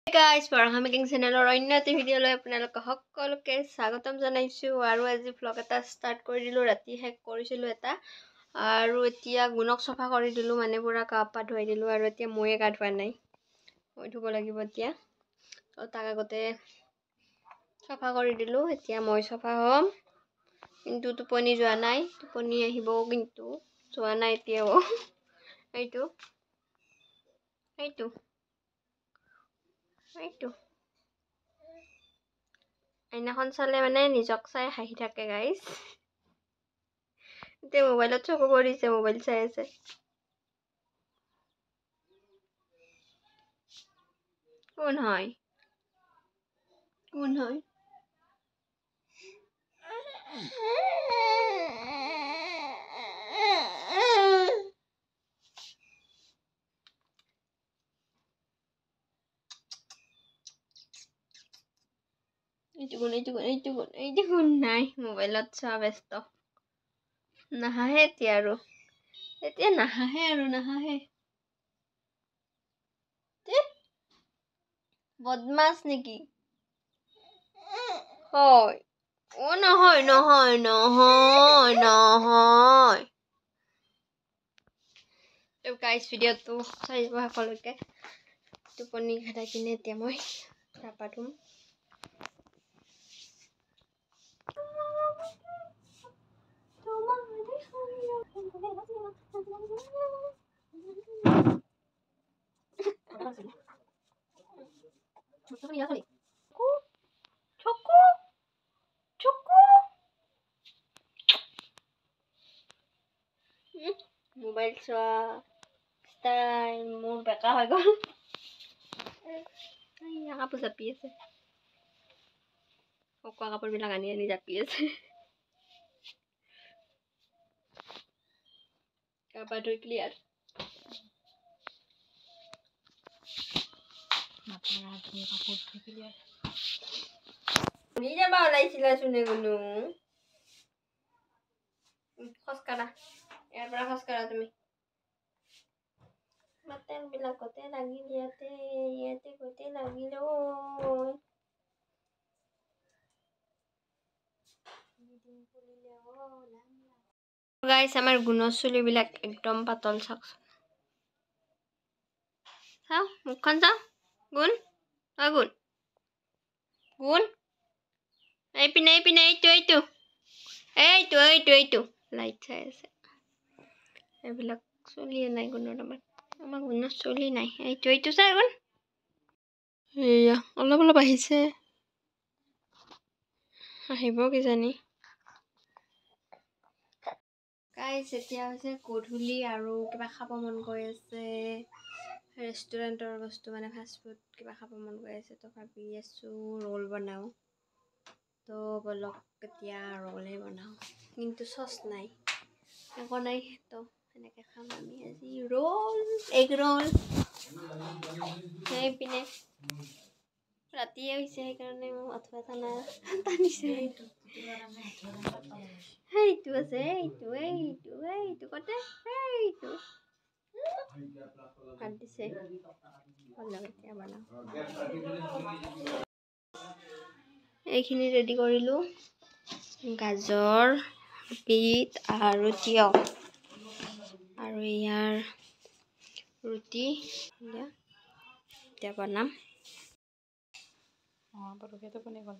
Guys, Parang Making channel অন্য এটা video লৈ আপোনালোক সকলোকে স্বাগতম জনাইছো আৰু আজি vlog এটা ষ্টাৰ্ট কৰি দিলো ৰাতি হেক কৰিছিলো এটা আৰু এতিয়া গুণক সফা কৰি দিলো মানে পুৰা কাপা ধুই দিলো আৰু এতিয়া ময়ে গা ধোৱা নাই মই ধুব লাগিব এতিয়া তো তাক আগতে সফা কৰি দিলো এতিয়া মই সফা হ'ম কিন্তু টোপনি যোৱা নাই টোপনি আহিব কিন্তু যোৱা নাই এতিয়াও এইটো আইনাখন চালে মানে নিজক চাই হাঁহি থাকে গাইস এতিয়া মোবাইলত চকু পৰিছে মোবাইল চাই আছে কোন হয় এইটো কোন নাই মোবাইলত চোৱা ব্যস্ত নাহাহে এতিয়া নাহাহে বদমাছ নেকি হয় ও নহয় তো গাইস ভিডিওটো চাইব সকলোকে টোপনি খাই কিনে এতিয়া মই গা ধুম মোবাইল চোৱা টাইম মোৰ বেকা হৈ গ'ল কাপোৰ জাপি আছে শুকোৱা কাপোৰবিলাক আনি জাপি আছে কাপা ধুই ক্লিয়াৰ যাবা ওলাইছিলা চোনে গলো খোজকাঢ়া ইয়াৰ পৰা খোজকাঢ়া তুমি মাতেন বিলাকতে লাগিল ইয়াতে গোটেই লাগিল গাইস আমাৰ গুণৰ চুলিবিলাক একদম পাতল চাওকচোন চাও মুখখন চাও গুণ এইপিনে এইটো লাইট চাই আছে এইবিলাক চলিয়ে নাই গুণৰ আমাৰ গুণৰ চলি নাই এইটো চাই গুণ এয়া অলপ আহিছে আহিব কিজানি গাইস এতিয়া হৈছে গধূলি আৰু কিবা খাব মন গৈ আছে ৰেষ্টুৰেণ্টৰ বস্তু মানে ফাষ্ট ফুড কিবা খাব মন গৈ আছে তো ভাবি আছো ৰোল বনাও তো বলক এতিয়া ৰোলে বনাও কিন্তু চচ নাই একো নাই তো এনেকৈ খাম আমি আজি ৰোল এগ ৰোল সেইপিনে ৰাতিয়ে হৈছে সেইকাৰণে মই আঠুৱা টানিছে সেইটো আছে এইটো কতে এইটো ভাত দিছে এতিয়া বনাও এইখিনি ৰেডি কৰিলোঁ গাজৰ বিট আৰু তিয়হ আৰু ইয়াৰ ৰুটি এতিয়া বনাম মহাপুৰুষেতো কোনে গ'ল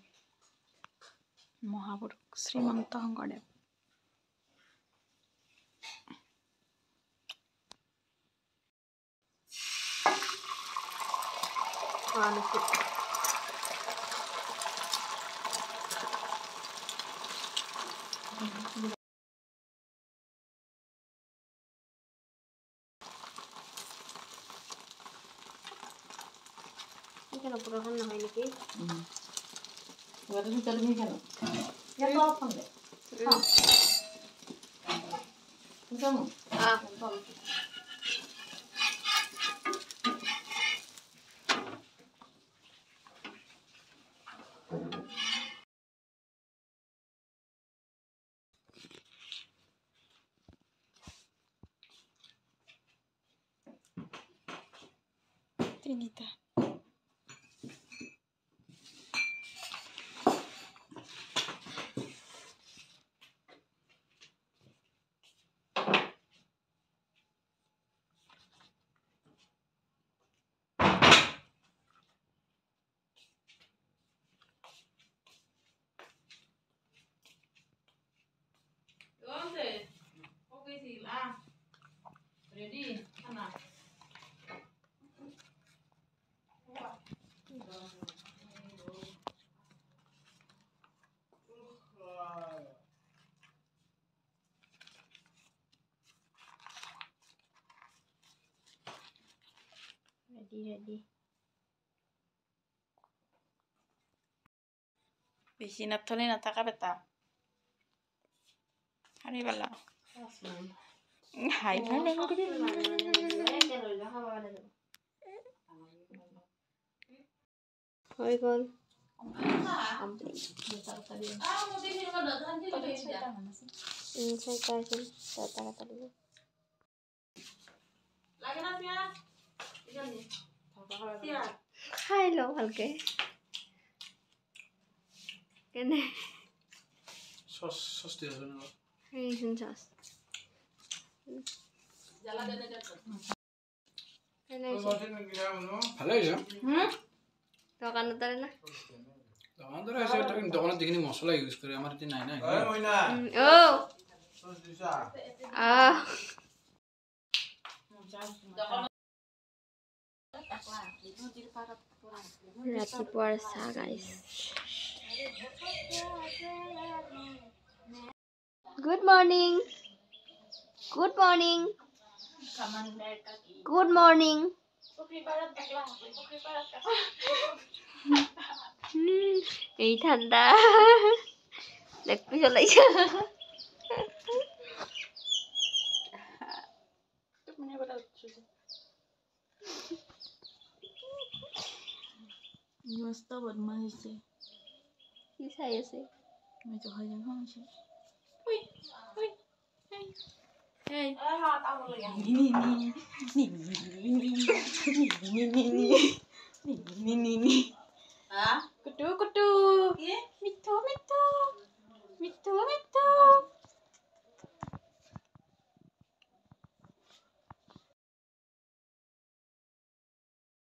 মহাপুৰুষ শ্ৰীমন্ত শংকৰদেৱ কেন পুরোখন নহয় নেকি ওটা তো তুমি কেন কেন তো ফোন দে কেন তিনিটা ৰেডি বেছি নাথলি নাথাকা বেটা হাৰি পালা হাই ভাল হৈ গ'ল খাই লওঁ ভালকে কেনে সস দিয়ে দেন এইচোন চচ ভালো হয়েছে দোকানত তাৰে না দোকানদাৰ আছে দোকানত যিখিনি মছলা ইউজ কৰে আমাৰ এটি নাই না ও আহ ৰাতিপুৱাৰ চাহ গাইছ good morning good morning good morning এই ঠান্ডা দেখবি চলাইছে মস্ত বদমাছ হৈছে কি চাই আছে মই তো হয় যাম হৈছে উই উই এই কুটু কুটু